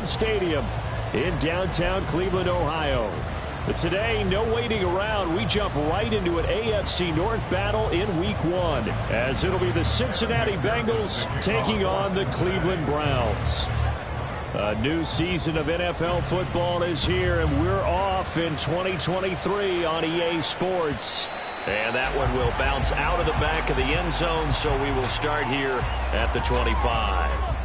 Stadium in downtown Cleveland, Ohio. But today, no waiting around. We jump right into an AFC North battle in Week 1, as it'll be the Cincinnati Bengals taking on the Cleveland Browns. A new season of NFL football is here, and we're off in 2023 on EA Sports. And that one will bounce out of the back of the end zone, so we will start here at the 25.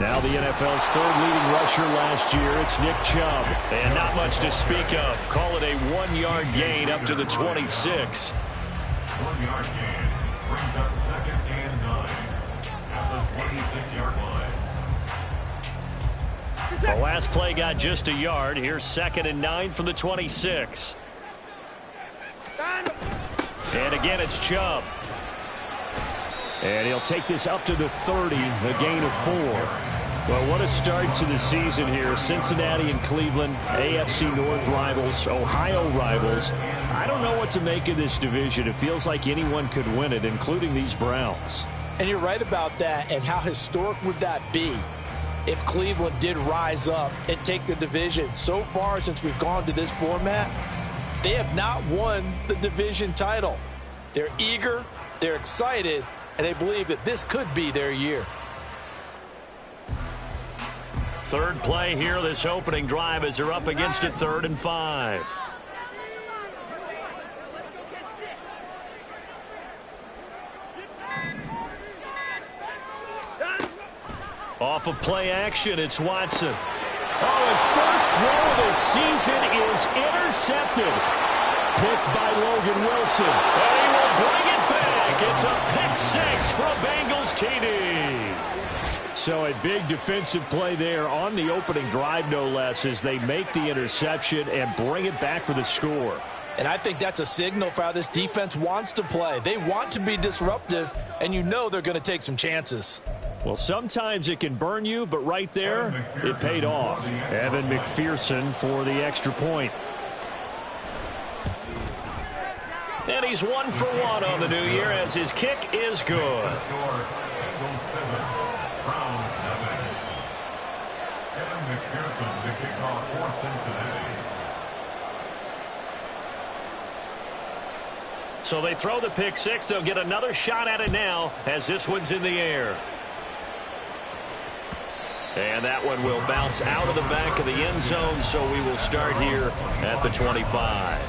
Now the NFL's third leading rusher last year, it's Nick Chubb. And not much to speak of. Call it a 1-yard gain up to the 26. 1-yard gain brings up 2nd and 9 at the 26-yard line. The last play got just a yard. Here's 2nd and 9 from the 26. And again, it's Chubb. And he'll take this up to the 30, a gain of 4. Well, what a start to the season here. Cincinnati and Cleveland, AFC North rivals, Ohio rivals. I don't know what to make of this division. It feels like anyone could win it, including these Browns. And you're right about that. And how historic would that be if Cleveland did rise up and take the division? So far, since we've gone to this format, they have not won the division title. They're eager, they're excited, and they believe that this could be their year. Third play here, this opening drive, as they're up against a 3rd and 5. Off of play action, it's Watson. Oh, his first throw of the season is intercepted. Picked by Logan Wilson. And he will bring it back. It's a pick 6 for a Bengals TD. So a big defensive play there on the opening drive, no less, as they make the interception and bring it back for the score. And I think that's a signal for how this defense wants to play. They want to be disruptive, and you know they're going to take some chances. Well, sometimes it can burn you, but right there, it paid off. Evan McPherson for the extra point. And he's 1 for 1 on the new year as his kick is good. So they throw the pick 6. They'll get another shot at it now as this one's in the air. And that one will bounce out of the back of the end zone, so we will start here at the 25.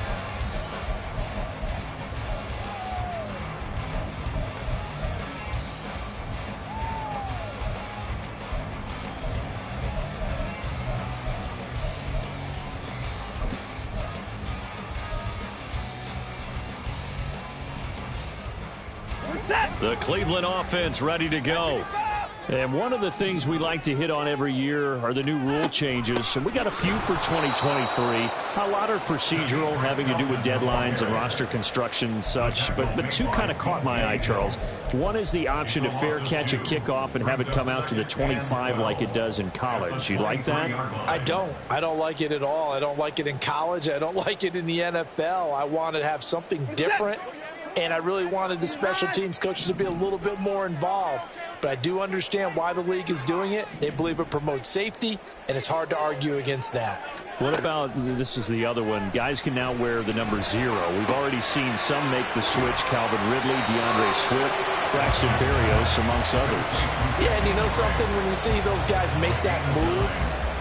The Cleveland offense ready to go. And one of the things we like to hit on every year are the new rule changes. And we got a few for 2023. A lot are procedural, having to do with deadlines and roster construction and such. But two kind of caught my eye, Charles. One is the option to fair catch a kickoff and have it come out to the 25 like it does in college. You like that? I don't. I don't like it at all. I don't like it in college. I don't like it in the NFL. I want to have something different. And I really wanted the special teams coaches to be a little bit more involved. But I do understand why the league is doing it. They believe it promotes safety, and it's hard to argue against that. What about, this is the other one, guys can now wear the number 0. We've already seen some make the switch. Calvin Ridley, DeAndre Swift, Braxton Berrios, amongst others. Yeah, and you know something? When you see those guys make that move,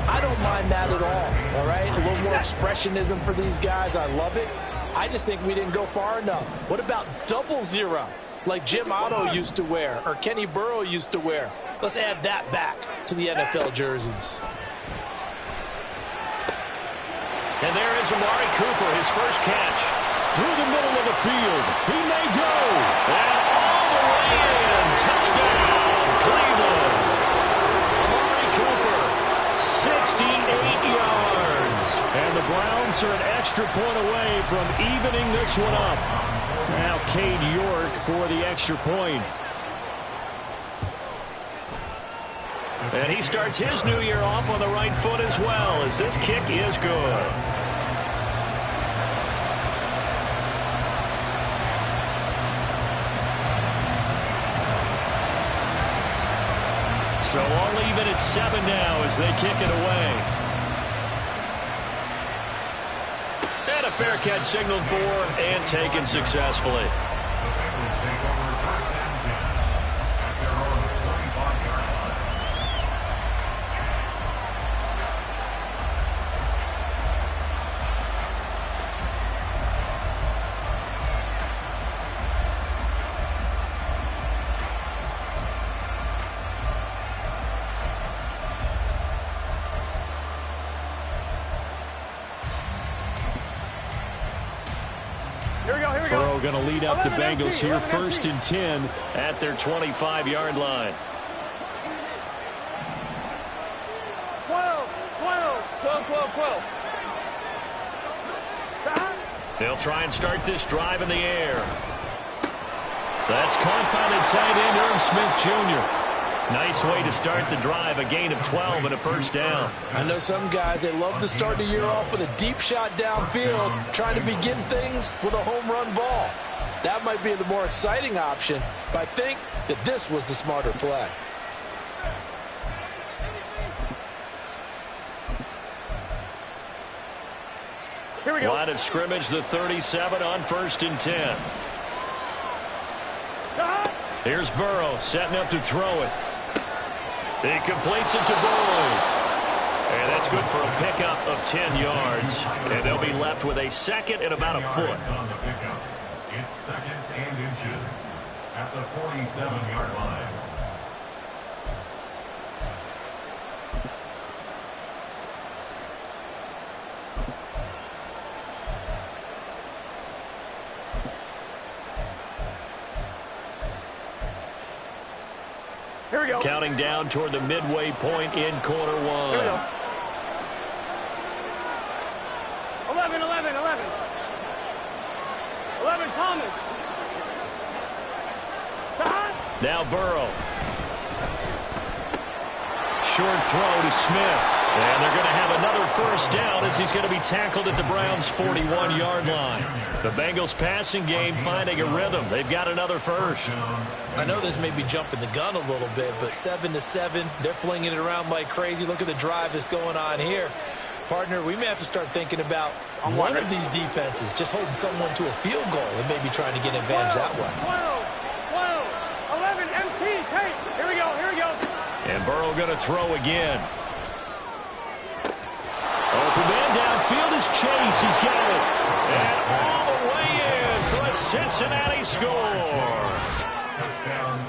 I don't mind that at all right? A little more expressionism for these guys. I love it. I just think we didn't go far enough. What about 00, like Jim Otto used to wear or Kenny Burrow used to wear? Let's add that back to the NFL jerseys. And there is Amari Cooper, his first catch. through the middle of the field. He may go. And all the way in. Touchdown, Cleveland. Amari Cooper, 68 yards. And the Browns are an extra point away from evening this one up. Now Cade York for the extra point. And he starts his new year off on the right foot as well, as this kick is good. So all even at 7 now as they kick it away. And a fair catch signaled for and taken successfully. Burrow going to lead up the Bengals here, 1st and 10 at their 25-yard line. 12. They'll try and start this drive in the air. That's caught by the tight end, Irv Smith Jr. Nice way to start the drive, a gain of 12 and a first down. I know some guys, they love to start the year off with a deep shot downfield, trying to begin things with a home run ball. That might be the more exciting option, but I think that this was the smarter play. Here we go. Line of scrimmage, the 37 on 1st and 10. Here's Burrow setting up to throw it. He completes it to Boyd. And that's good for a pickup of 10 yards. And they'll be left with a second and about a foot. On the pickup. It's 2nd and inches at the 47-yard line. Here we go. Counting down toward the midway point in quarter one. Here we go. 11. 11, Thomas. Now Burrow. Short throw to Smith. And they're going to have another first down as he's going to be tackled at the Browns' 41-yard line. The Bengals passing game finding a rhythm. They've got another first. I know this may be jumping the gun a little bit, but 7-7, they're flinging it around like crazy. Look at the drive that's going on here. Partner, we may have to start thinking about one of these defenses just holding someone to a field goal and maybe trying to get an advantage that way. 12, 11, MT, take. Here we go. And Burrow going to throw again. Open man downfield is Chase. He's got it. And all the way in for a Cincinnati score.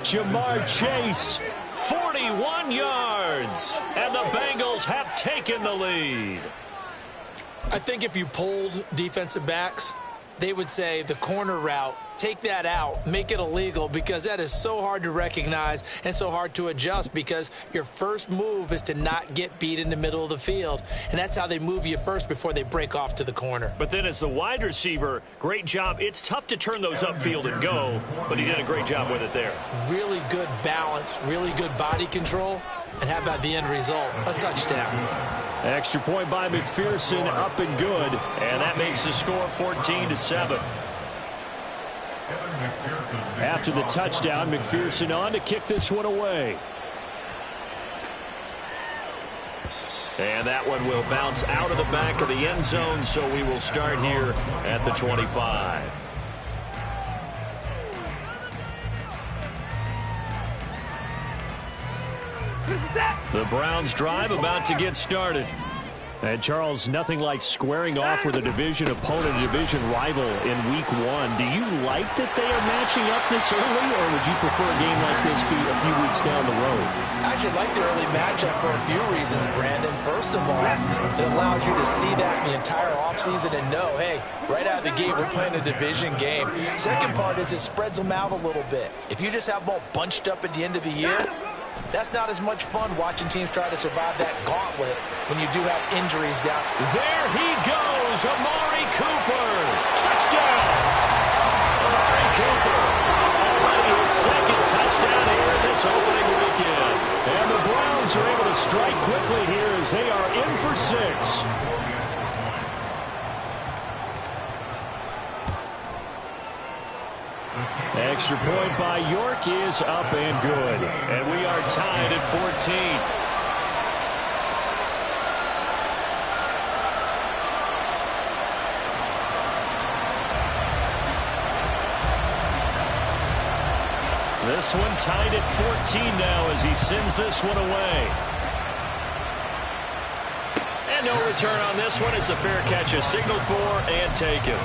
Jamar Chase, 41 yards. And the Bengals have taken the lead. I think if you polled defensive backs, they would say the corner route, take that out, make it illegal, because that is so hard to recognize and so hard to adjust, because your first move is to not get beat in the middle of the field, and that's how they move you first before they break off to the corner. But then as the wide receiver, great job. It's tough to turn those upfield and go, but he did a great job with it there. Really good balance, really good body control, and how about the end result? A touchdown. Extra point by McPherson, up and good. And that makes the score 14-7. After the touchdown, McPherson on to kick this one away. And that one will bounce out of the back of the end zone, so we will start here at the 25. The Browns drive about to get started. And, Charles, nothing like squaring off with a division opponent, a division rival in Week 1. Do you like that they are matching up this early, or would you prefer a game like this be a few weeks down the road? I actually like the early matchup for a few reasons, Brandon. First of all, it allows you to see that the entire offseason and know, hey, right out of the gate, we're playing a division game. Second part is it spreads them out a little bit. If you just have them all bunched up at the end of the year, that's not as much fun watching teams try to survive that gauntlet when you do have injuries down. There he goes, Amari Cooper. Touchdown! Amari Cooper. Already his second touchdown here this opening weekend. And the Browns are able to strike quickly here as they are in for 6. Extra point by York is up and good. And we are tied at 14. This one tied at 14 now as he sends this one away. And no return on this one. It's a fair catch, a signal for and taken.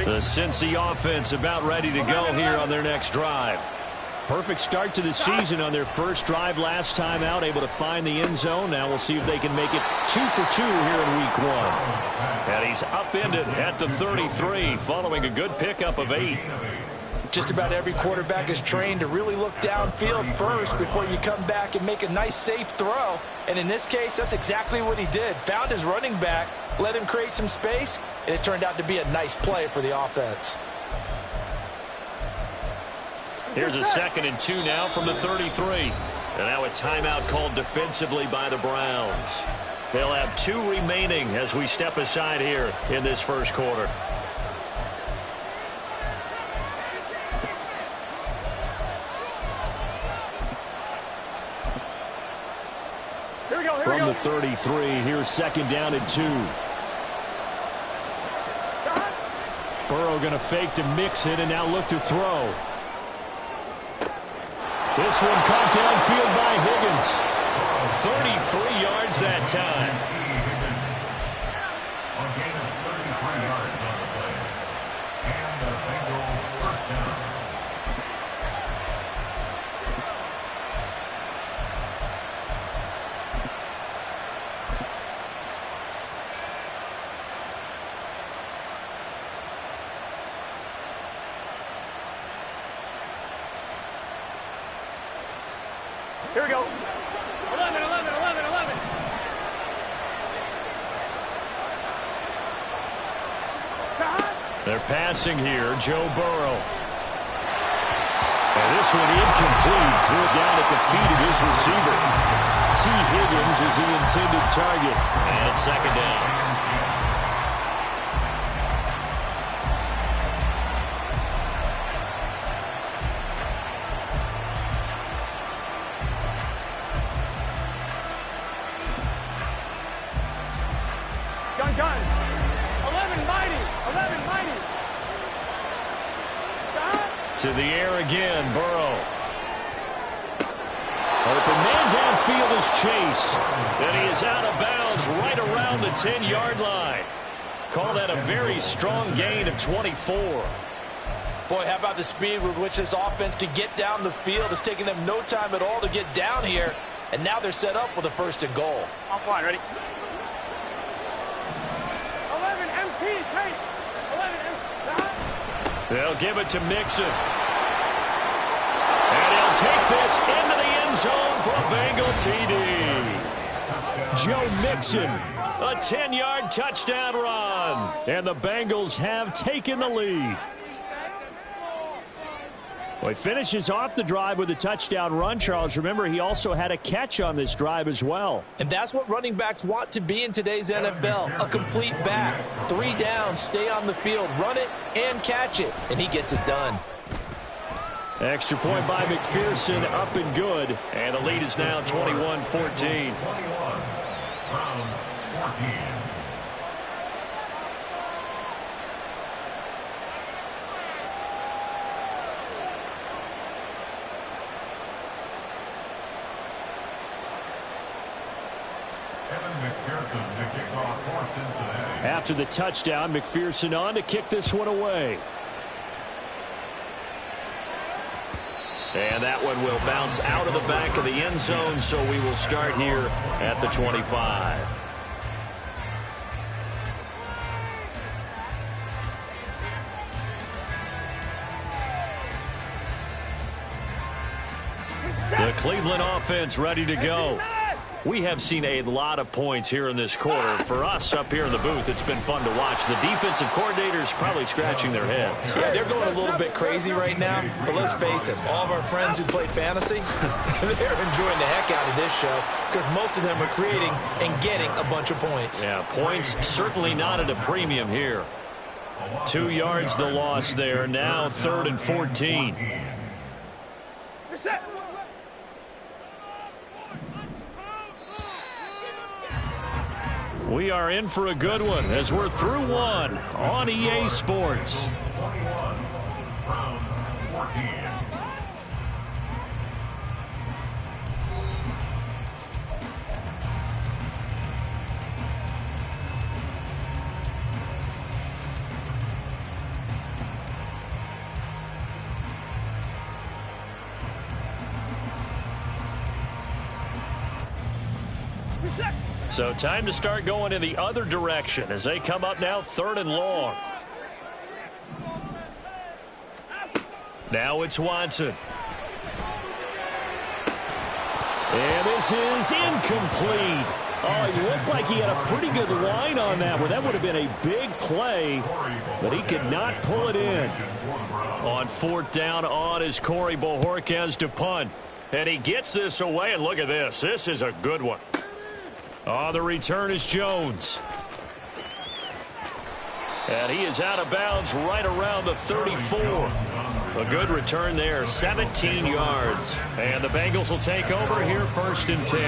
The Cincy offense about ready to go here on their next drive. Perfect start to the season on their first drive last time out, able to find the end zone. Now we'll see if they can make it 2 for 2 here in Week 1. And he's upended at the 33 following a good pickup of 8. Just about every quarterback is trained to really look downfield first before you come back and make a nice, safe throw. And in this case, that's exactly what he did. Found his running back, let him create some space, and it turned out to be a nice play for the offense. Here's a 2nd and 2 now from the 33. And now a timeout called defensively by the Browns. They'll have 2 remaining as we step aside here in this first quarter. From the 33, here's 2nd down and 2. Burrow going to fake to Mixon and now look to throw. This one caught downfield by Higgins. 33 yards that time. A gain of 33 yards on the play. And the Bengals first down. Here we go. 11, 11, 11, 11. They're passing here, Joe Burrow. And this one incomplete. Threw it down at the feet of his receiver. T. Higgins is the intended target. And it's 2nd down. Gun. 11 mighty. 11 mighty. To the air again, Burrow. Open man downfield is Chase. And he is out of bounds right around the 10-yard line. Call that a very strong gain of 24. Boy, how about the speed with which this offense could get down the field? It's taking them no time at all to get down here. And now they're set up with a 1st and goal. Off line, ready? 11 MT, take. 11 MT. They'll give it to Mixon. And he'll take this into the end zone for a Bengal TD. Joe Mixon. A 10-yard touchdown run. And the Bengals have taken the lead. Well, he finishes off the drive with a touchdown run, Charles. Remember, he also had a catch on this drive as well. And that's what running backs want to be in today's NFL, a complete back. 3 down, stay on the field, run it and catch it, and he gets it done. Extra point by McPherson, up and good. And the lead is now 21-14. 21, Browns 14. After the touchdown, McPherson on to kick this one away. And that one will bounce out of the back of the end zone, so we will start here at the 25. The Cleveland offense ready to go. We have seen a lot of points here in this quarter. For us up here in the booth, it's been fun to watch. The defensive coordinators probably scratching their heads. Yeah, they're going a little bit crazy right now, but let's face it, all of our friends who play fantasy, they're enjoying the heck out of this show because most of them are creating and getting a bunch of points. Yeah, points certainly not at a premium here. 2 yards the loss there. Now 3rd and 14. We are in for a good one as we're through one on EA Sports. 21, Browns 14. So time to start going in the other direction as they come up now 3rd and long. Now it's Watson. And this is incomplete. Oh, he looked like he had a pretty good line on that one. That would have been a big play, but he could not pull it in. On 4th down on is Corey Bojorquez to punt. And he gets this away, and look at this. This is a good one. On the return is Jones. And he is out of bounds right around the 34. A good return there, 17 yards. And the Bengals will take over here 1st and 10.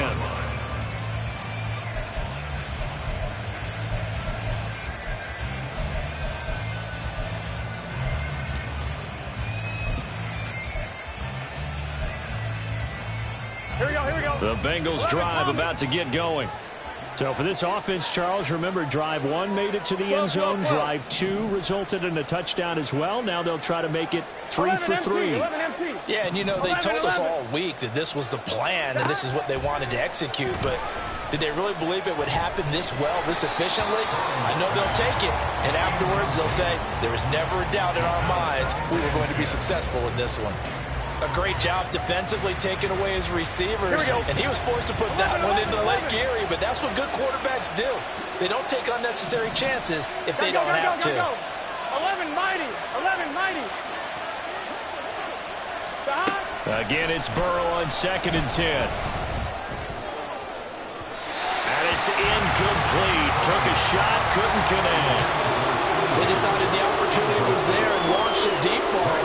Here we go. The Bengals drive about to get going. So for this offense, Charles, remember drive 1 made it to the end zone. Drive 2 resulted in a touchdown as well. Now they'll try to make it 3 for 3. Yeah, and you know, they told us all week that this was the plan and this is what they wanted to execute, but did they really believe it would happen this well, this efficiently? I know they'll take it, and afterwards they'll say, there was never a doubt in our minds we were going to be successful in this one. A great job defensively taking away his receivers, and he was forced to put that one into Lake Erie, but that's what good quarterbacks do. They don't take unnecessary chances if they don't have to. 11 mighty. Again, it's Burrow on 2nd and 10. And it's incomplete. Took a shot, couldn't connect. They decided the opportunity was there and launched a deep ball,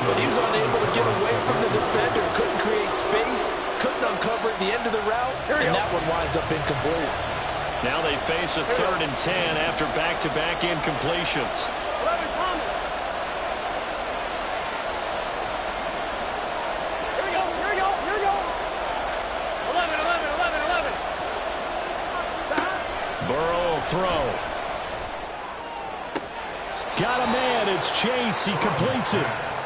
but he was unable to get away from the defender, couldn't create space, couldn't uncover at the end of the route, and that one winds up incomplete. Now they face a 3rd and 10 after back-to-back incompletions. 11 Thomas. Here we go. 11. Burrow will throw. Got a man. It's Chase. He completes it.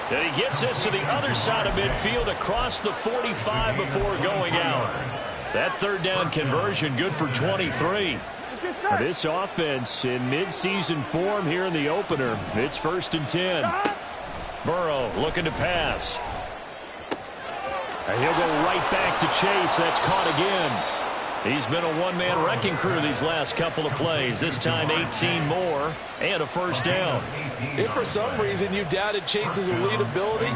And he gets this to the other side of midfield across the 45 before going out. That 3rd down conversion good for 23. This offense in midseason form here in the opener. It's 1st and 10. Burrow looking to pass. And he'll go right back to Chase. That's caught again. He's been a one-man wrecking crew these last couple of plays. This time 18 more and a 1st down. If for some reason you doubted Chase's elite ability,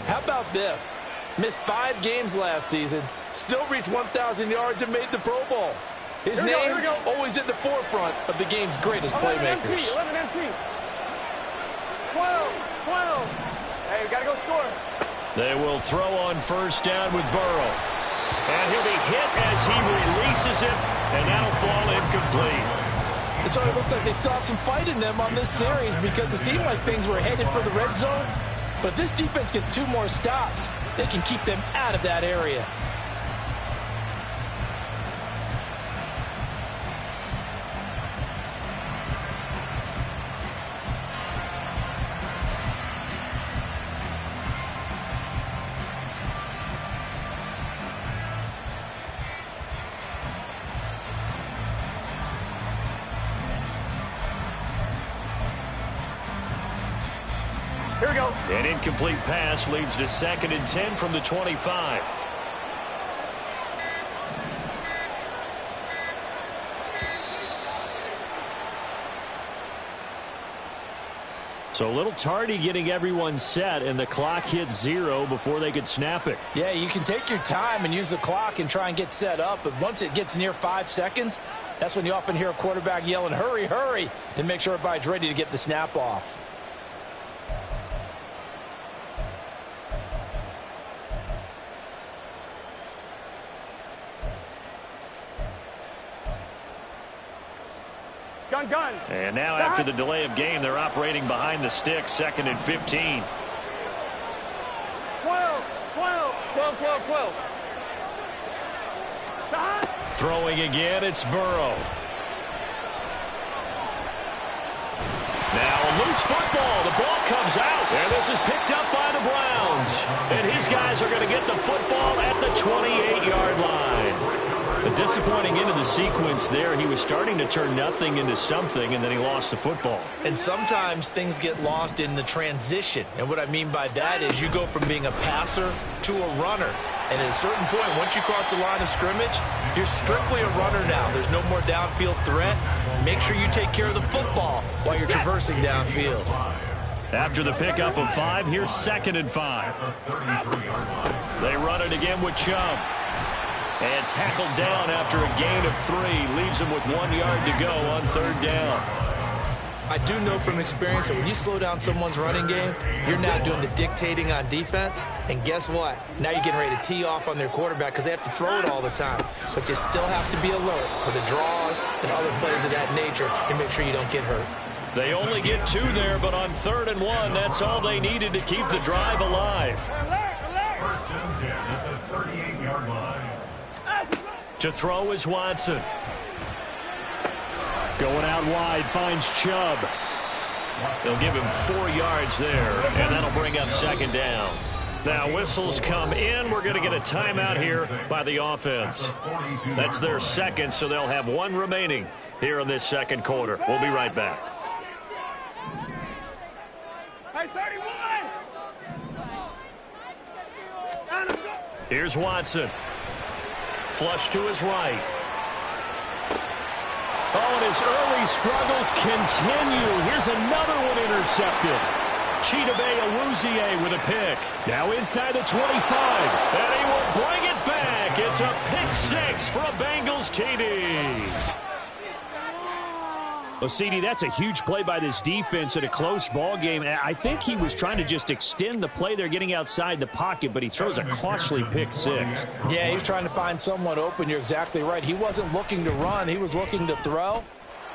How about this? Missed 5 games last season, still reached 1,000 yards and made the Pro Bowl. His name always in the forefront of the game's greatest playmakers. 11 MT. 12. Hey, we got to go score. They will throw on first down with Burrow. And he'll be hit as he releases it, and that'll fall incomplete. So it looks like they still have some fight in them on this series because it seemed like things were headed for the red zone. But this defense gets 2 more stops. They can keep them out of that area. Here we go. An incomplete pass leads to 2nd and 10 from the 25. So a little tardy getting everyone set, and the clock hits 0 before they could snap it. Yeah, you can take your time and use the clock and try and get set up, but once it gets near 5 seconds, that's when you often hear a quarterback yelling, hurry, hurry, to make sure everybody's ready to get the snap off. Gun. And now after the delay of game, they're operating behind the stick, 2nd and 15. 12. Throwing again, it's Burrow. Now a loose football. The ball comes out. And this is picked up by the Browns. And his guys are going to get the football at the 28-yard line. A disappointing end of the sequence there. He was starting to turn nothing into something, and then he lost the football. And sometimes things get lost in the transition. And what I mean by that is you go from being a passer to a runner. And at a certain point, once you cross the line of scrimmage, you're strictly a runner now. There's no more downfield threat. Make sure you take care of the football while you're traversing downfield. After the pickup of 5, here's 2nd and 5. They run it again with Chubb. And tackled down after a gain of 3. Leaves him with 1 yard to go on 3rd down. I do know from experience that when you slow down someone's running game, you're now doing the dictating on defense. And guess what? Now you're getting ready to tee off on their quarterback because they have to throw it all the time. But you still have to be alert for the draws and other plays of that nature to make sure you don't get hurt. They only get 2 there, but on 3rd and 1, that's all they needed to keep the drive alive. First and 10 at the 38-yard line. To throw is Watson. Going out wide, finds Chubb. They'll give him 4 yards there, and that'll bring up 2nd down. Now whistles come in. We're going to get a timeout here by the offense. That's their 2nd, so they'll have 1 remaining here in this 2nd quarter. We'll be right back. Hey, 31. Here's Watson. Flush to his right. Oh, and his early struggles continue. Here's another one intercepted. Chidobe Awuzie with a pick. Now inside the 25. And he will bring it back. It's a pick 6 for a Bengals TD. Well, CD, that's a huge play by this defense in a close ball game. I think he was trying to just extend the play there, getting outside the pocket, but he throws a costly pick 6. Yeah, he was trying to find someone open. You're exactly right. He wasn't looking to run. He was looking to throw.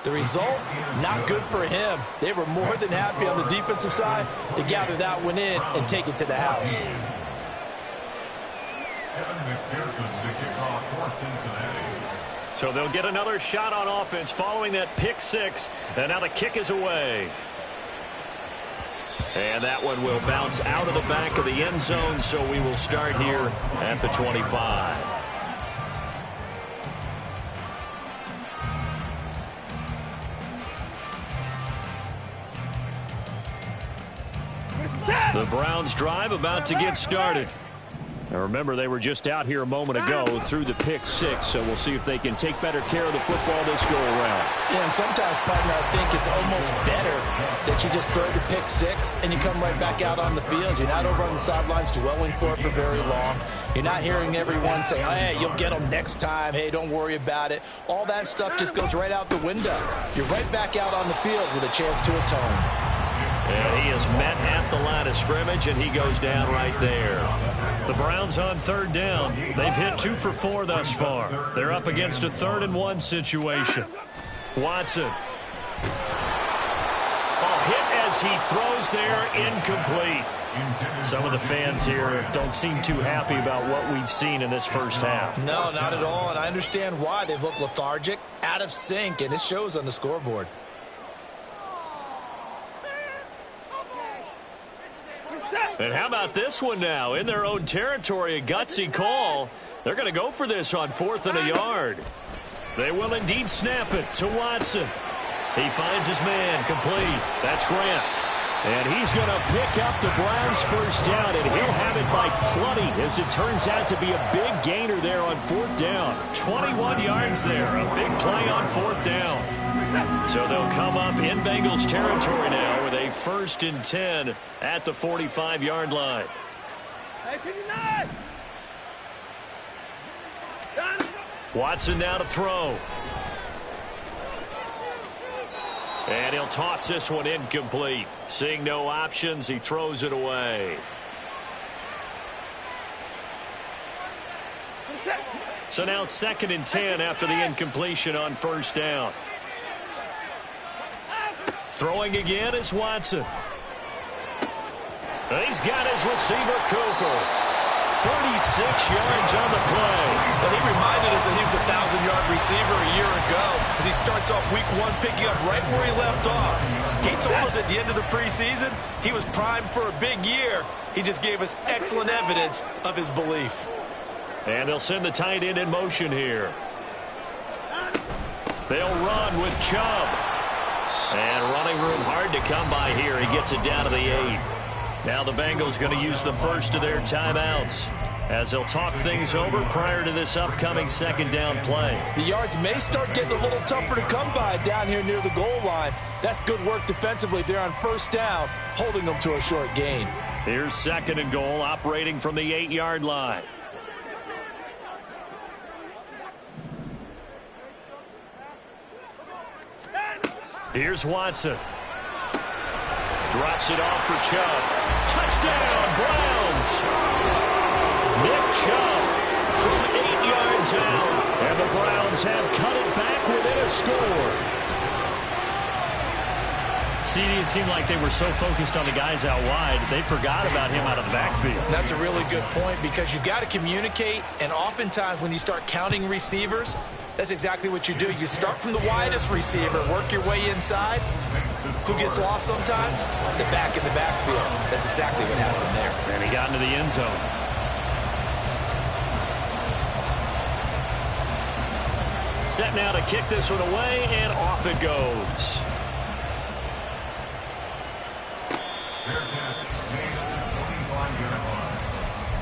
The result, not good for him. They were more than happy on the defensive side to gather that one in and take it to the house. Kevin McPherson to kick off for Cincinnati. So they'll get another shot on offense following that pick 6. And now the kick is away. And that one will bounce out of the back of the end zone. So we will start here at the 25. The Browns drive about to get started. Now remember, they were just out here a moment ago through the pick six, so we'll see if they can take better care of the football this go-around. Yeah, and sometimes, partner, I think it's almost better that you just throw the pick six and you come right back out on the field. You're not over on the sidelines dwelling for it for very long. You're not hearing everyone say, hey, you'll get them next time. Hey, don't worry about it. All that stuff just goes right out the window. You're right back out on the field with a chance to atone. And he is met at the line of scrimmage, and he goes down right there. The Browns on third down. They've hit 2 for 4 thus far. They're up against a 3rd-and-1 situation. Watson. Hit as he throws there, incomplete. Some of the fans here don't seem too happy about what we've seen in this first half. No, not at all, and I understand why. They've looked lethargic, out of sync, and it shows on the scoreboard. And how about this one now? In their own territory, a gutsy call. They're going to go for this on 4th and a yard. They will indeed snap it to Watson. He finds his man, complete. That's Grant. And he's going to pick up the Browns' first down, and he'll have it by plenty, as it turns out to be a big gainer there on 4th down. 21 yards there, a big play on 4th down. So they'll come up in Bengals territory now with a 1st and 10 at the 45-yard line. Watson now to throw. And he'll toss this one incomplete. Seeing no options, he throws it away. So now 2nd and 10 after the incompletion on 1st down. Throwing again is Watson. And he's got his receiver, Cooper. 36 yards on the play. Well, he reminded us that he was a 1,000-yard receiver a year ago as he starts off week 1 picking up right where he left off. He told us at the end of the preseason he was primed for a big year. He just gave us excellent evidence of his belief. And they'll send the tight end in motion here. They'll run with Chubb. And running room hard to come by here. He gets it down to the 8. Now the Bengals going to use the first of their timeouts as they'll talk things over prior to this upcoming 2nd down play. The yards may start getting a little tougher to come by down here near the goal line. That's good work defensively. They're on 1st down, holding them to a short gain. Here's 2nd and goal, operating from the 8-yard line. Here's Watson. Drops it off for Chubb. Touchdown, Browns! Nick Chubb from 8 yards out. And the Browns have cut it back within a score. CD, it seemed like they were so focused on the guys out wide, they forgot about him out of the backfield. That's a really good point because you've got to communicate, and oftentimes when you start counting receivers, that's exactly what you do. You start from the widest receiver, work your way inside. Who gets lost sometimes? The back in the backfield. That's exactly what happened there. And he got into the end zone. Set now to kick this one away, and off it goes. Fair catch made at the 25-yard line.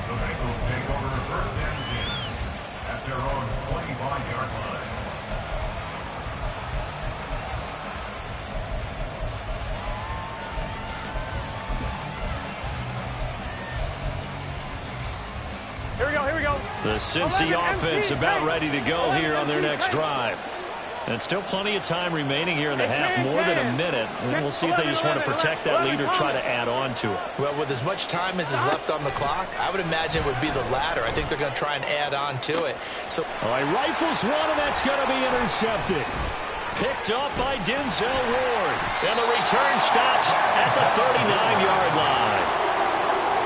The Bengals take over 1st and 10 at their own 25-yard line. Here we go. The Cincy offense about ready to go here on their next drive. And still plenty of time remaining here in the half, more than a minute. And we'll see if they just want to protect that lead or try to add on to it. Well, with as much time as is left on the clock, I would imagine it would be the latter. I think they're going to try and add on to it. So, All right, rifles one, and that's going to be intercepted. Picked up by Denzel Ward. And the return stops at the 39-yard line.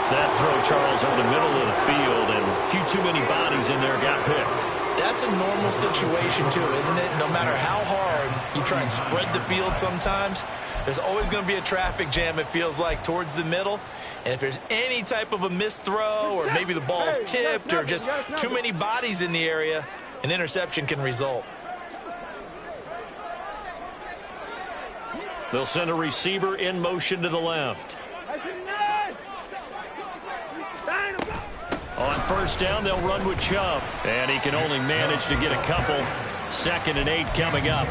That throw, Charles, over the middle of the field, and a few too many bodies in there got picked. that's a normal situation too, isn't it? No matter how hard you try and spread the field sometimes, there's always going to be a traffic jam, it feels like, towards the middle. And if there's any type of a missed throw or maybe the ball's tipped or just too many bodies in the area, an interception can result. They'll send a receiver in motion to the left. On first down, they'll run with Chubb. And he can only manage to get a couple. 2nd and 8 coming up.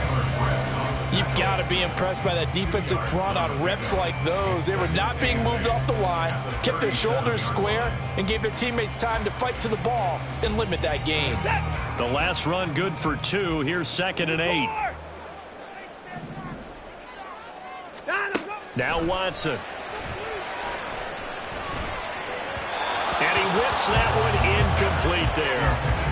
You've got to be impressed by that defensive front on reps like those. They were not being moved off the line, kept their shoulders square, and gave their teammates time to fight to the ball and limit that gain. The last run good for 2. Here's 2nd and 8. Now Watson. And he whips that one incomplete there.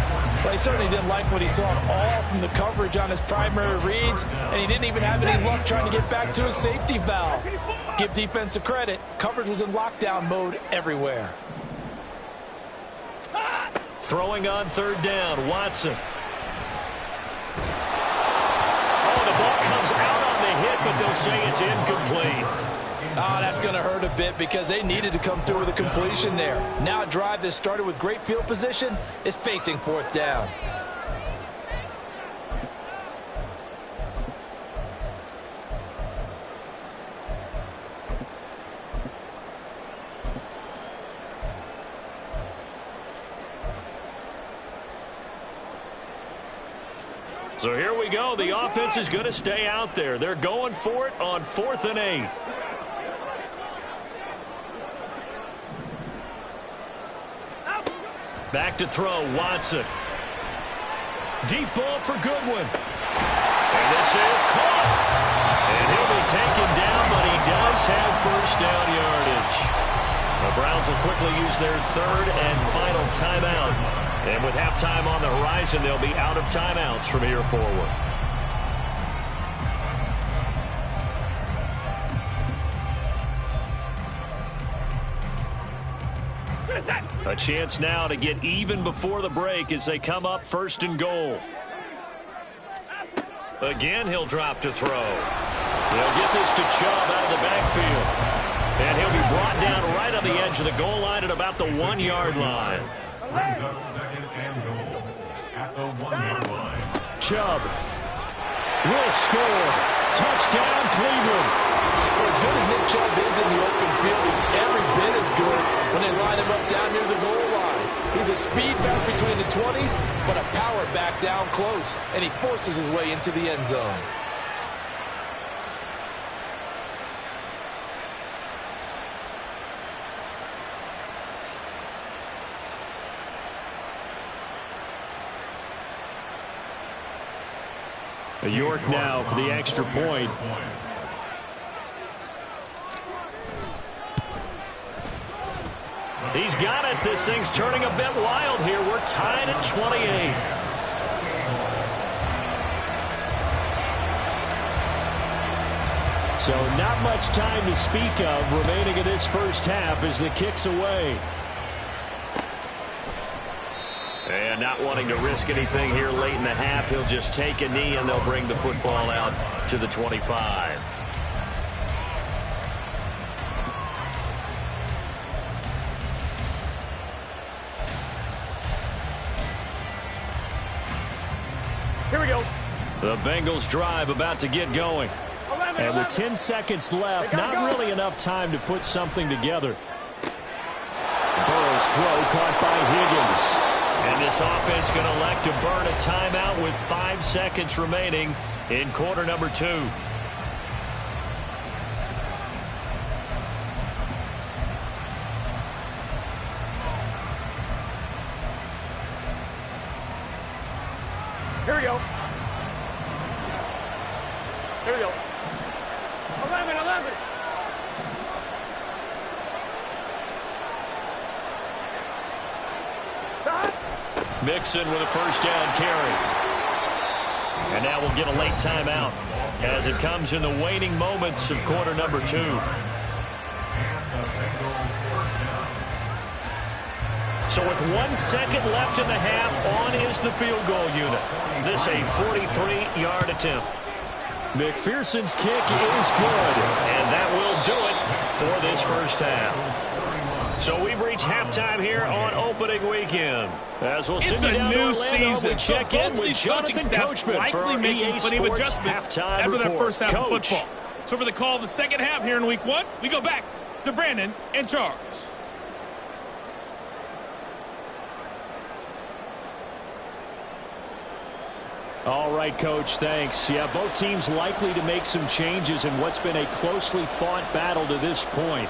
Well, he certainly didn't like what he saw at all from the coverage on his primary reads, and he didn't even have any luck trying to get back to his safety valve. Give defense a credit. Coverage was in lockdown mode everywhere. Throwing on 3rd down, Watson. Oh, the ball comes out on the hit, but they'll say it's incomplete. Oh, that's going to hurt a bit because they needed to come through with a completion there. Now a drive that started with great field position is facing 4th down. So here we go. The offense is going to stay out there. They're going for it on 4th and 8. Back to throw, Watson. Deep ball for Goodwin. And this is caught. And he'll be taken down, but he does have first down yardage. The Browns will quickly use their 3rd and final timeout. And with halftime on the horizon, they'll be out of timeouts from here forward. A chance now to get even before the break as they come up 1st and goal. Again, he'll drop to throw. He'll get this to Chubb out of the backfield. And he'll be brought down right on the edge of the goal line at about the 1-yard line. Brings up 2nd and goal at the 1-yard line. Chubb will score. Touchdown, Cleveland. For as good as Nick Chubb is in the open field, he's every bit as good when they line him up down near the goal line. He's a speed back between the 20s, but a power back down close, and he forces his way into the end zone. York now for the extra point. He's got it. This thing's turning a bit wild here. We're tied at 28. So not much time to speak of remaining in this first half as the kick's away. And not wanting to risk anything here late in the half, he'll just take a knee and they'll bring the football out to the 25. Here we go. The Bengals drive about to get going. 11, And with 10 seconds left, not really enough time to put something together. Burrow's throw caught by Higgins. And this offense going to elect to burn a timeout with 5 seconds remaining in quarter number 2. Here we go. Here we go. 11, 11. Stop. Mixon with a first down carry. And now we'll get a late timeout as it comes in the waning moments of quarter number 2. So with 1 second left in the half, on is the field goal unit. This a 43-yard attempt. McPherson's kick is good. And that will do it for this first half. So we've reached halftime here on opening weekend. As we'll send you down to Orlando, we check in with Jonathan Coachman for our EA Sports halftime after report. that first half of Coach. football. So for the call of the second half here in week 1, we go back to Brandon and Charles. All right, Coach, thanks. Yeah, both teams likely to make some changes in what's been a closely fought battle to this point.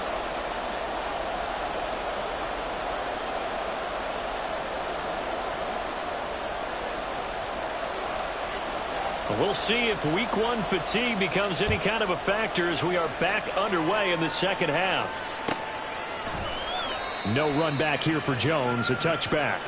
We'll see if week one fatigue becomes any kind of a factor as we are back underway in the second half. No run back here for Jones, a touchback.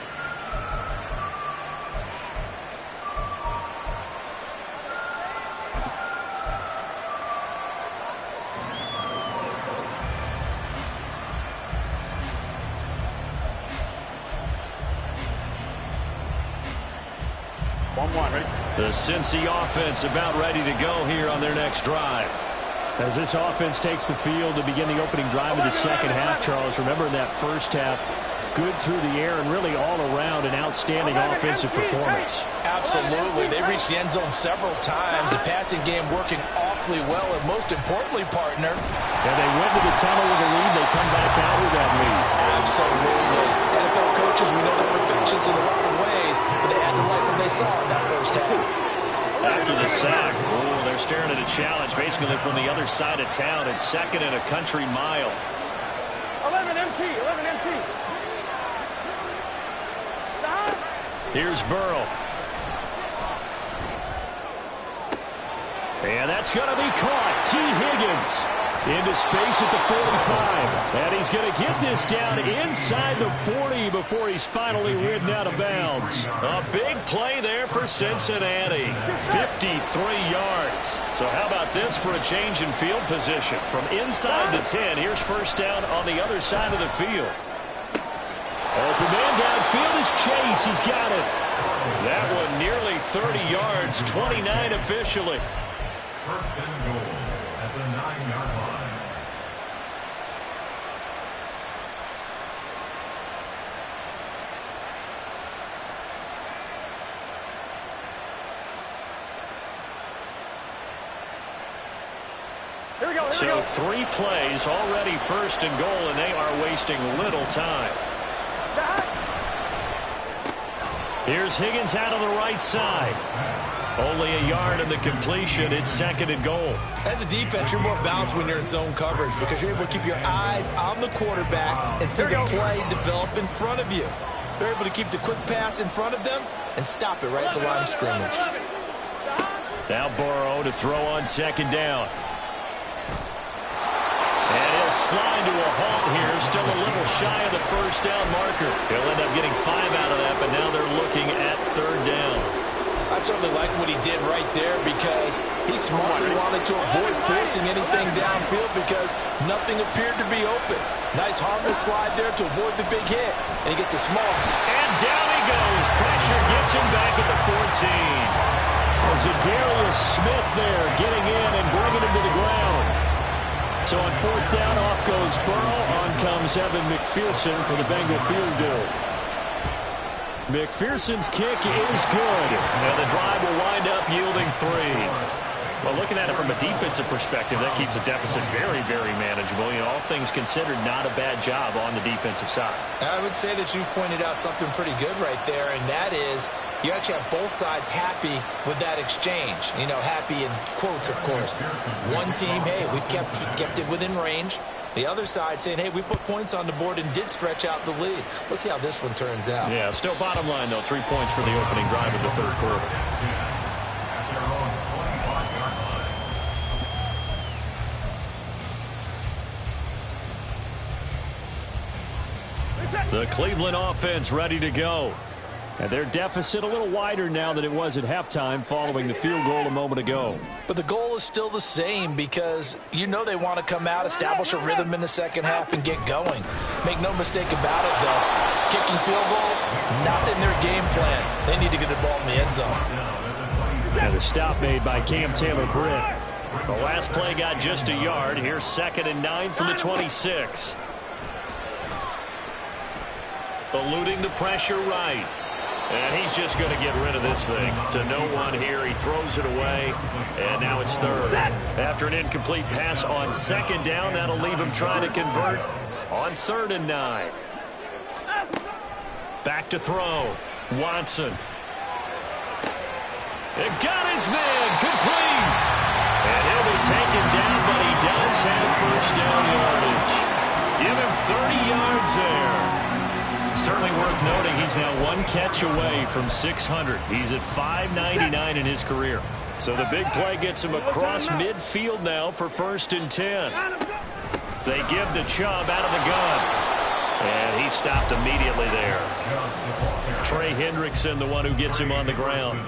The Cincy offense about ready to go here on their next drive. As this offense takes the field to begin the opening drive of the second half, Charles, remember in that first half, good through the air and really all around an outstanding offensive performance. Absolutely. They reached the end zone several times. The passing game working awfully well, and most importantly, partner. Yeah, they went to the tunnel with a lead. They come back out with that lead. Absolutely. NFL coaches, we know they're perfectionists in a lot of ways, but they had to like what they saw in that first half. After the sack, they're staring at a challenge basically from the other side of town. It's second and a country mile. 11 MT, 11 MT. Here's Burrow. And that's going to be caught. T. Higgins into space at the 45. And he's going to get this down inside the 40 before he's finally ridden out of bounds. A big play there for Cincinnati. 53 yards. So how about this for a change in field position? From inside the 10, here's first down on the other side of the field. Open man downfield is Chase. He's got it. That one nearly 30 yards, 29 officially. First and goal at the 9-yard line. Here we go, So 3 plays already first and goal, and they are wasting little time. Here's Higgins out on the right side. Only a yard in the completion. It's second and goal. As a defense, you're more balanced when you're in zone coverage because you're able to keep your eyes on the quarterback and see the play develop in front of you. They're able to keep the quick pass in front of them and stop it right at the line of scrimmage. Now Burrow to throw on second down. And he'll slide to a halt here. Still a little shy of the first down marker. He'll end up getting 5 out of that, but now they're looking at third down. I certainly like what he did right there because he smartly wanted to avoid forcing anything downfield because nothing appeared to be open. Nice harmless slide there to avoid the big hit, and he gets a small. And down he goes. Pressure gets him back at the 14. Zadarius Smith there getting in and bringing him to the ground. So on fourth down, off goes Burrow. On comes Evan McPherson for the Bengal field goal. McPherson's kick is good. And the drive will wind up yielding 3. Well, looking at it from a defensive perspective, that keeps the deficit very, very manageable. You know, all things considered, not a bad job on the defensive side. I would say that you've pointed out something pretty good right there, and that is you actually have both sides happy with that exchange. You know, happy in quotes, of course. One team, hey, we've kept it within range. The other side saying, hey, we put points on the board and did stretch out the lead. Let's see how this one turns out. Yeah, still bottom line, though, 3 points for the opening drive of the third quarter. At their own 25-yard line. The Cleveland offense ready to go. And their deficit a little wider now than it was at halftime following the field goal a moment ago. But the goal is still the same because you know they want to come out, establish a rhythm in the second half, and get going. Make no mistake about it, though. Kicking field goals, not in their game plan. They need to get the ball in the end zone. And a stop made by Cam Taylor-Britt. The last play got just a yard. Here's second and 9 from the 26. Eluding the pressure right. And he's just going to get rid of this thing. To no one here. He throws it away. And now it's third. After an incomplete pass on second down, that'll leave him trying to convert on third and 9. Back to throw. Watson. It got his man complete. And he'll be taken down, but he does have first down yardage. Give him 30 yards there. Certainly worth noting he's now one catch away from 600. He's at 599 in his career. So the big play gets him across midfield now for 1st and 10. They give to Chubb out of the gun. And he stopped immediately there. Trey Hendrickson, the one who gets him on the ground.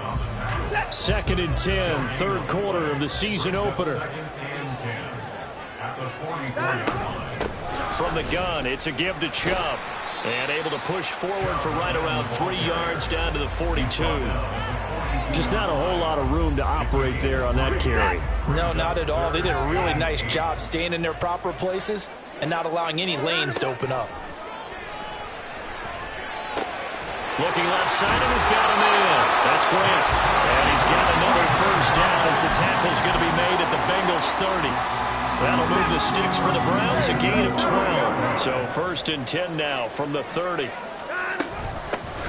2nd and 10, 3rd quarter of the season opener. From the gun, it's a give to Chubb. And able to push forward for right around 3 yards down to the 42. Just not a whole lot of room to operate there on that carry. No, not at all. They did a really nice job staying in their proper places and not allowing any lanes to open up. Looking left side, and he's got him in. That's Grant. And he's got another first down as the tackle's going to be made at the Bengals 30. That'll move the sticks for the Browns, a gain of 12. So 1st and 10 now from the 30.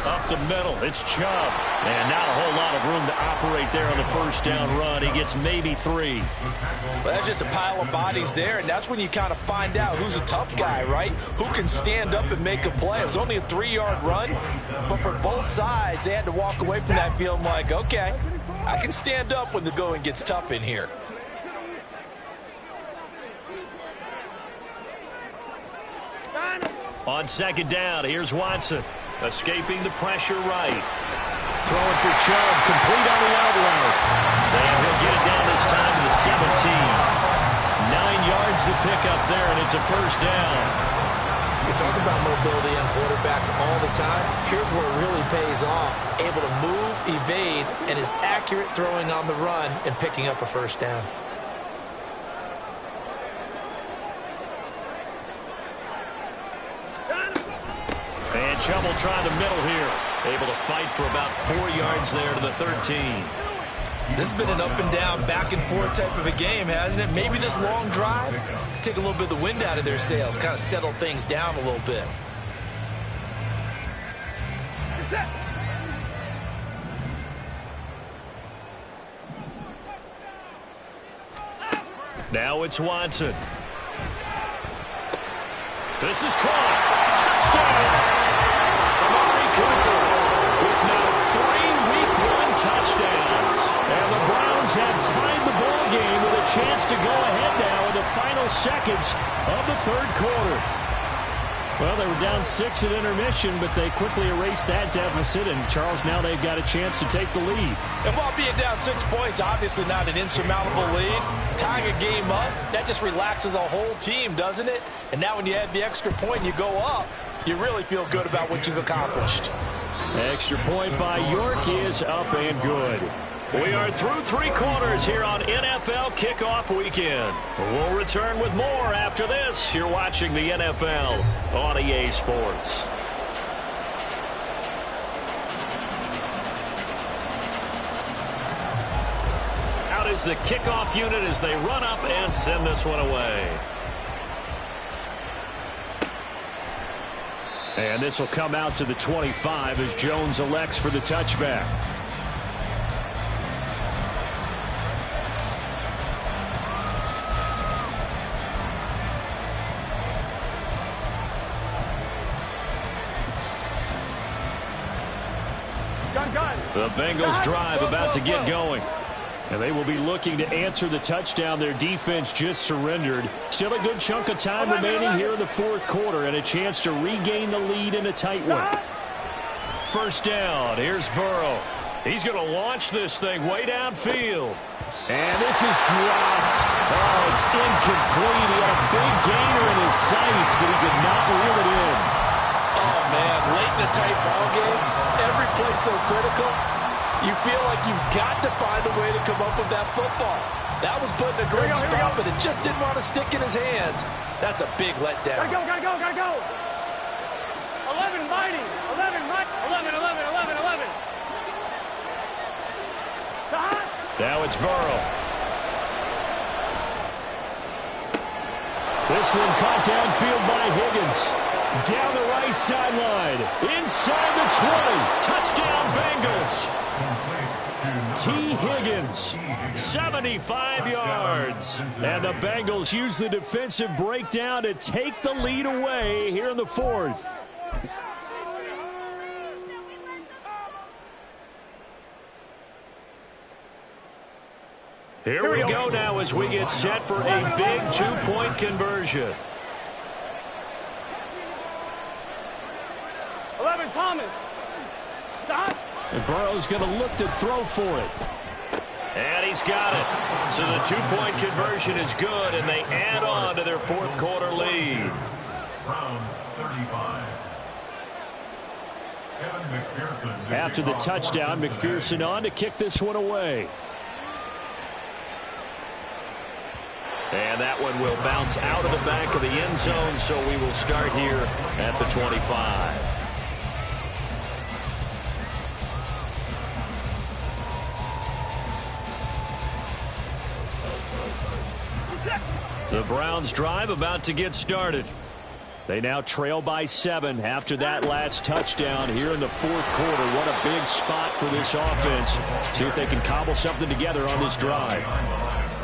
Up the middle, it's Chubb. And not a whole lot of room to operate there on the first down run. He gets maybe 3. Well, that's just a pile of bodies there, and that's when you kind of find out who's a tough guy, right? Who can stand up and make a play. It was only a 3-yard run, but for both sides, they had to walk away from that feeling like, okay, I can stand up when the going gets tough in here. On 2nd down, here's Watson. Escaping the pressure right. Throwing for Chubb, complete on the out route. And he'll get it down this time to the 17. 9 yards to pick up there, and it's a first down. You talk about mobility on quarterbacks all the time. Here's where it really pays off. Able to move, evade, and is accurate throwing on the run and picking up a first down. And Chubb will try the middle here. Able to fight for about 4 yards there to the 13. This has been an up and down, back and forth type of a game, hasn't it? Maybe this long drive could take a little bit of the wind out of their sails, kind of settle things down a little bit. Now it's Watson. This is caught. Touchdown. Amari Cooper with now 3 Week 1 touchdowns. And the Browns have tied the ball game with a chance to go ahead now in the final seconds of the 3rd quarter. Well, they were down 6 at intermission, but they quickly erased that deficit, and Charles, now they've got a chance to take the lead. And while being down 6 points, obviously not an insurmountable lead, tying a game up, that just relaxes a whole team, doesn't it? And now when you add the extra point and you go up, you really feel good about what you've accomplished. Extra point by York is up and good. We are through 3 quarters here on NFL Kickoff Weekend. We'll return with more after this. You're watching the NFL on EA Sports. Out is the kickoff unit as they run up and send this one away. And this will come out to the 25 as Jones elects for the touchback. The Bengals drive about to get going. And they will be looking to answer the touchdown their defense just surrendered. Still a good chunk of time remaining here in the 4th quarter and a chance to regain the lead in a tight one. First down. Here's Burrow. He's going to launch this thing way downfield. And this is dropped. Oh, it's incomplete. He had a big gainer in his sights, but he could not reel it in. Oh, man, late in a tight ball game, every play so critical. You feel like you've got to find a way to come up with that football. That was put in a great spot, but it just didn't want to stick in his hands. That's a big letdown. Gotta go. 11 mighty. 11. 11. Now it's Burrow. This one caught downfield by Higgins. Down the right sideline. Inside the 20. Touchdown, Bengals. T. Higgins, 75 yards. And the Bengals use the defensive breakdown to take the lead away here in the fourth. Here we go now as we get set for a big 2-point conversion. 11, Thomas. Stop. And Burrow's going to look to throw for it. And he's got it. So the 2-point conversion is good, and they add on to their fourth quarter lead. Browns 35. After the touchdown, McPherson on to kick this one away. And that one will bounce out of the back of the end zone, so we will start here at the 25. The Browns drive about to get started. They now trail by 7 after that last touchdown here in the fourth quarter. What a big spot for this offense. See if they can cobble something together on this drive.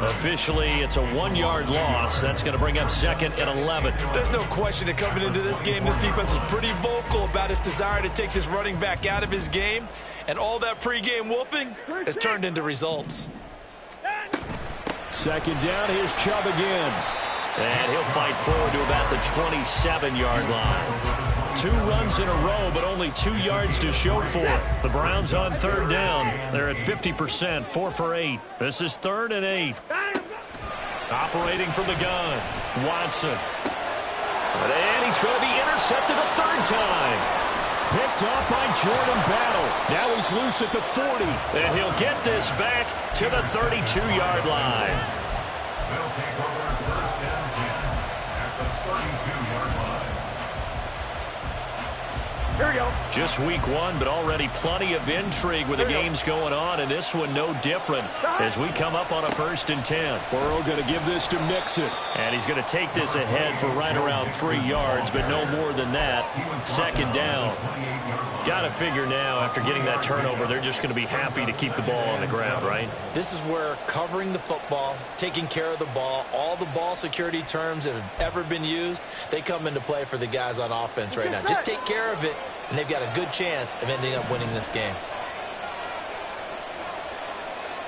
Officially, it's a 1-yard loss. That's going to bring up 2nd and 11. There's no question that coming into this game, this defense was pretty vocal about its desire to take this running back out of his game. And all that pregame wolfing has turned into results. 2nd down, here's Chubb again. And he'll fight forward to about the 27-yard line. 2 runs in a row, but only 2 yards to show for it. The Browns on 3rd down. They're at 50%, 4 for 8. This is 3rd and 8. Operating from the gun, Watson. And he's going to be intercepted a 3rd time. Picked off by Jordan Battle. Now he's loose at the 40. And he'll get this back to the 32-yard line. They'll take over 1st and 10 at the 32-yard line. Here we go. Just week 1, but already plenty of intrigue with the games going on, and this one no different as we come up on a 1st and 10. Burrow going to give this to Mixon. And he's going to take this ahead for right around 3 yards, but no more than that. 2nd down. Got to figure now, after getting that turnover, they're just going to be happy to keep the ball on the ground, right? This is where covering the football, taking care of the ball, all the ball security terms that have ever been used, they come into play for the guys on offense right now. Just take care of it, and they've got a good chance of ending up winning this game.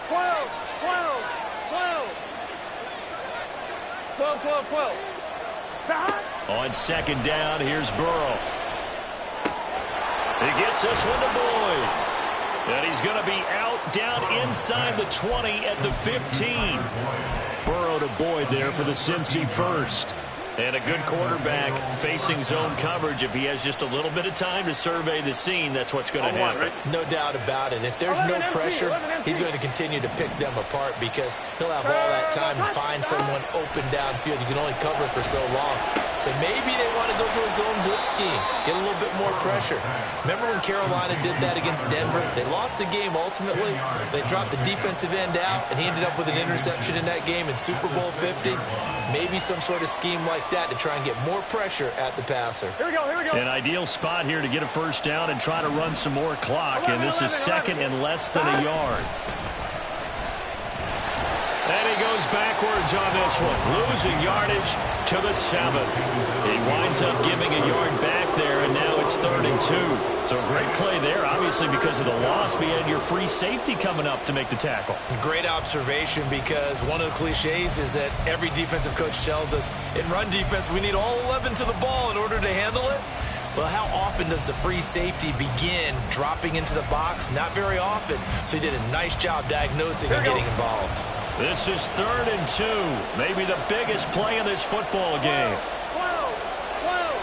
12, 12, 12. 12, 12, 12. Stop. On 2nd down, here's Burrow. He gets this one to Boyd. And he's going to be out down inside the 20 at the 15. Burrow to Boyd there for the Cincy first. And a good quarterback facing zone coverage. If he has just a little bit of time to survey the scene, that's what's going to happen. No doubt about it. If there's no pressure, he's going to continue to pick them apart because he'll have all that time to find someone open downfield. You can only cover for so long. So maybe they want to go to a zone blitz scheme, get a little bit more pressure. Remember when Carolina did that against Denver? They lost the game ultimately. They dropped the defensive end out, and he ended up with an interception in that game in Super Bowl 50. Maybe some sort of scheme like that to try and get more pressure at the passer. Here we go, here we go. An ideal spot here to get a 1st down and try to run some more clock. And this is 2nd and less than a yard. And he goes backwards on this one, losing yardage to the 7. He winds up giving a yard back there, and now it's 3rd and 2. So a great play there, obviously because of the loss, but you had your free safety coming up to make the tackle. Great observation, because one of the cliches is that every defensive coach tells us in run defense we need all 11 to the ball in order to handle it. Well, how often does the free safety begin dropping into the box? Not very often. So he did a nice job diagnosing and getting involved. This is 3rd and 2. Maybe the biggest play in this football game. 12, 12.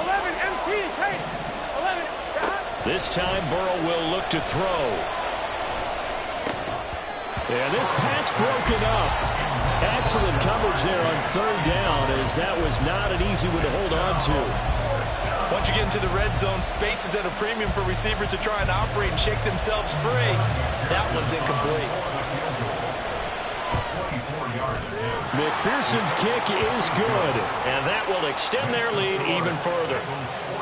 11, MT, take. 11, stop. This time Burrow will look to throw. And this pass broken up. Excellent coverage there on 3rd down, as that was not an easy one to hold on to. Once you get into the red zone, space is at a premium for receivers to try and operate and shake themselves free. That one's incomplete. McPherson's kick is good. And that will extend their lead even further.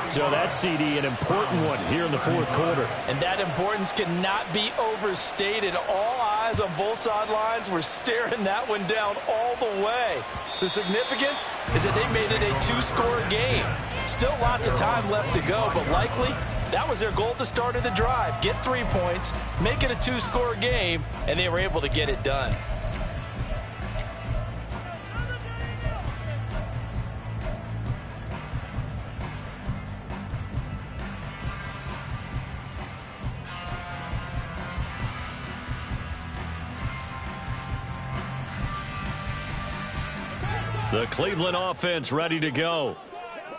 So that's, CD, an important one here in the fourth quarter. And that importance cannot be overstated. All eyes on both sidelines were staring that one down all the way. The significance is that they made it a two-score game. Still lots of time left to go, but likely that was their goal at the start of the drive. Get 3 points, make it a two-score game, and they were able to get it done. The Cleveland offense ready to go.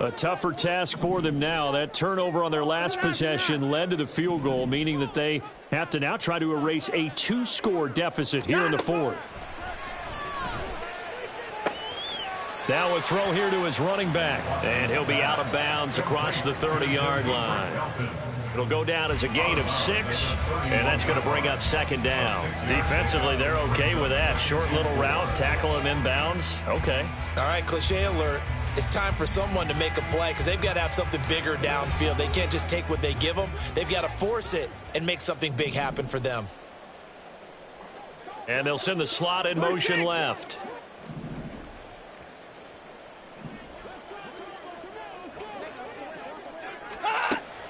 A tougher task for them now. That turnover on their last possession led to the field goal, meaning that they have to now try to erase a two-score deficit here in the fourth. Now a throw here to his running back. And he'll be out of bounds across the 30-yard line. It'll go down as a gain of 6, and that's going to bring up second down. Defensively, they're okay with that. Short little route, tackle him inbounds. Okay. All right, cliche alert. It's time for someone to make a play because they've got to have something bigger downfield. They can't just take what they give them. They've got to force it and make something big happen for them. And they'll send the slot in motion left.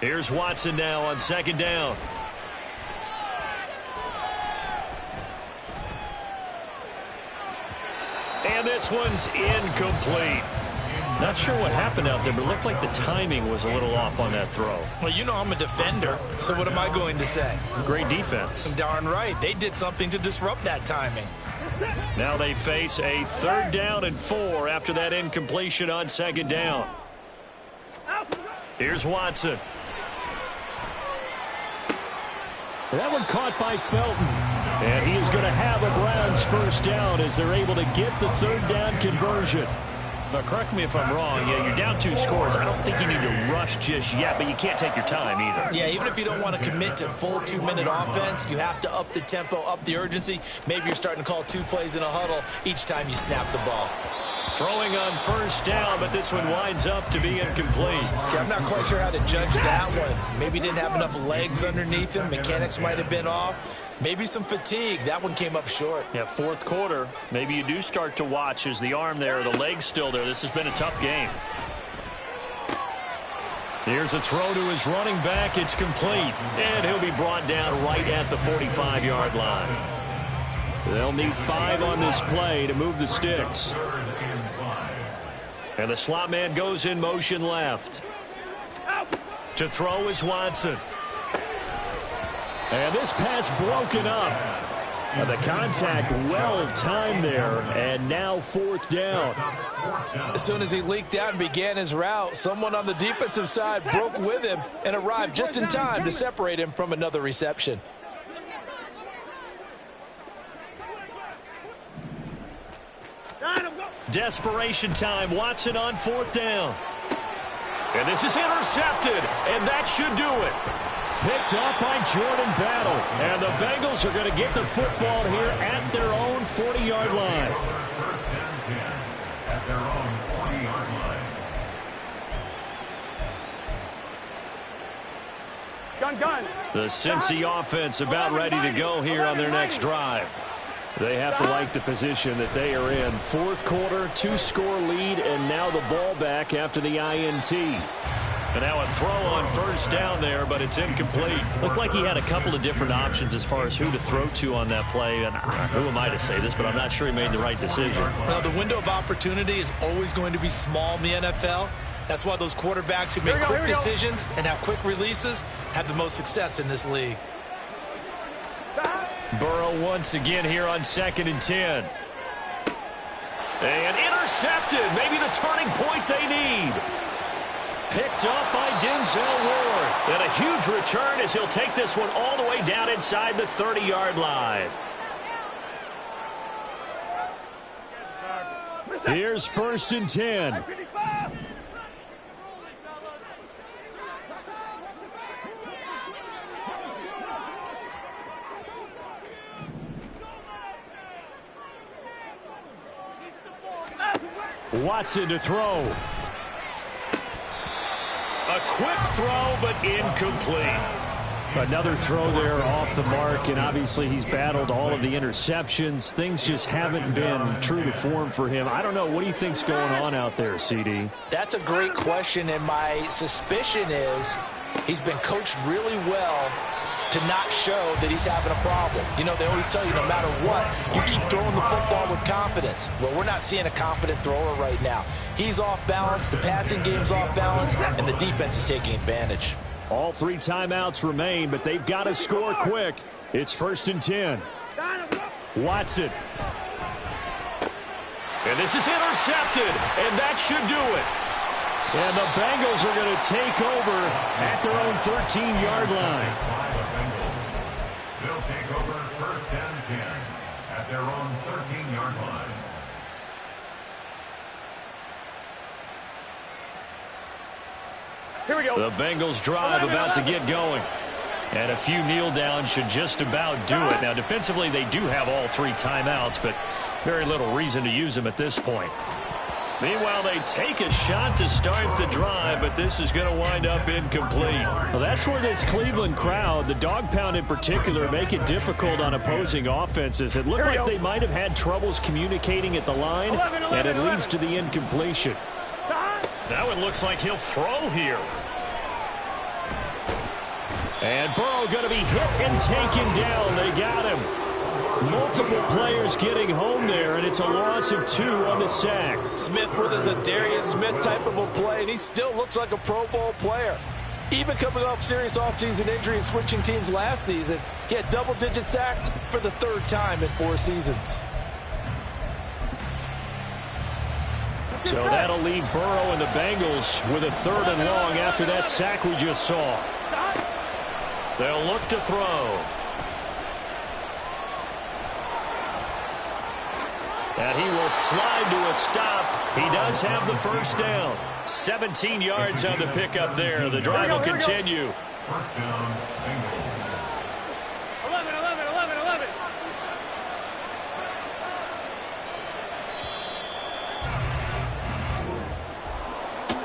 Here's Watson now on second down. And this one's incomplete. Not sure what happened out there, but it looked like the timing was a little off on that throw. Well, you know I'm a defender, so what am I going to say? Great defense. Darn right. They did something to disrupt that timing. Now they face a 3rd down and 4 after that incompletion on second down. Here's Watson. That one caught by Felton. And he is going to have a Browns first down as they're able to get the 3rd down conversion. Now, correct me if I'm wrong. Yeah, you're down 2 scores. I don't think you need to rush just yet, but you can't take your time either. Yeah, even if you don't want to commit to full 2-minute offense, you have to up the tempo, up the urgency. Maybe you're starting to call 2 plays in a huddle each time you snap the ball. Throwing on first down, but this one winds up to be incomplete. Okay, I'm not quite sure how to judge that one. Maybe he didn't have enough legs underneath him. Mechanics might have been off. Maybe some fatigue. That one came up short. Yeah, fourth quarter. Maybe you do start to watch as the arm there, the leg's still there. This has been a tough game. Here's a throw to his running back. It's complete. And he'll be brought down right at the 45-yard line. They'll need 5 on this play to move the sticks. And the slot man goes in motion left. To throw is Watson. And this pass broken up. And the contact well-timed there. And now 4th down. As soon as he leaked out and began his route, someone on the defensive side broke with him and arrived just in time to separate him from another reception. Desperation time. Watson on 4th down. And this is intercepted. And that should do it. Picked off by Jordan Battle. And the Bengals are going to get the football here at their own 40-yard line. First and 10 at their own 40-yard line. Gun. The Cincy offense about ready to go here on their next drive. They have to like the position that they are in. 4th quarter, 2-score lead, and now the ball back after the INT. And now a throw on first down there, but it's incomplete. Looked like he had a couple of different options as far as who to throw to on that play. And who am I to say this, but I'm not sure he made the right decision. Well, the window of opportunity is always going to be small in the NFL. That's why those quarterbacks who make quick decisions and have quick releases have the most success in this league. Burrow once again here on 2nd and 10. And intercepted. Maybe the turning point they need. Picked up by Denzel Ward. And a huge return as he'll take this one all the way down inside the 30-yard line. Here's 1st and 10. Watson to throw. A quick throw, but incomplete. Another throw there off the mark, and obviously he's battled all of the interceptions. Things just haven't been true to form for him. I don't know. What do you think's going on out there, CD? That's a great question, and my suspicion is he's been coached really well to not show that he's having a problem. You know, they always tell you no matter what, you keep throwing the football with confidence. Well, we're not seeing a confident thrower right now. He's off balance, the passing game's off balance, and the defense is taking advantage. All 3 timeouts remain, but they've got to score quick. It's 1st and 10. Watson. And this is intercepted, and that should do it. And the Bengals are going to take over at their own 13-yard line. They'll take over 1st and 10 at their own 13-yard line. Here we go. The Bengals drive about to get going. And a few kneel downs should just about do it. Now, defensively, they do have all 3 timeouts, but very little reason to use them at this point. Meanwhile, they take a shot to start the drive, but this is going to wind up incomplete. Well, that's where this Cleveland crowd, the dog pound in particular, make it difficult on opposing offenses. It looked like they might have had troubles communicating at the line, and it leads to the incompletion. Now it looks like he'll throw here. And Burrow going to be hit and taken down. They got him. Multiple players getting home there, and it's a loss of 2 on the sack. Smith with us a Darius Smith type of a play, and he still looks like a Pro Bowl player. Even coming off serious offseason injury and switching teams last season, he had double-digit sacks for the 3rd time in 4 seasons. So that'll leave Burrow and the Bengals with a 3rd and long after that sack we just saw. They'll look to throw. And he will slide to a stop. He does have the 1st down. 17 yards on the pickup there. The drive will continue. 1st down, Bengals. 11, 11, 11, 11.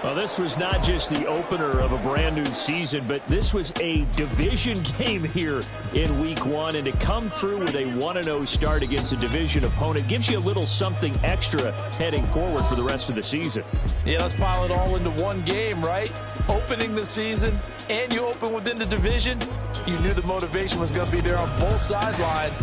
Well, this was not just the opener of a brand new season, but this was a division game here in Week 1. And to come through with a 1-0 start against a division opponent gives you a little something extra heading forward for the rest of the season. Yeah, let's pile it all into one game, right? Opening the season, and you open within the division. You knew the motivation was going to be there on both sidelines.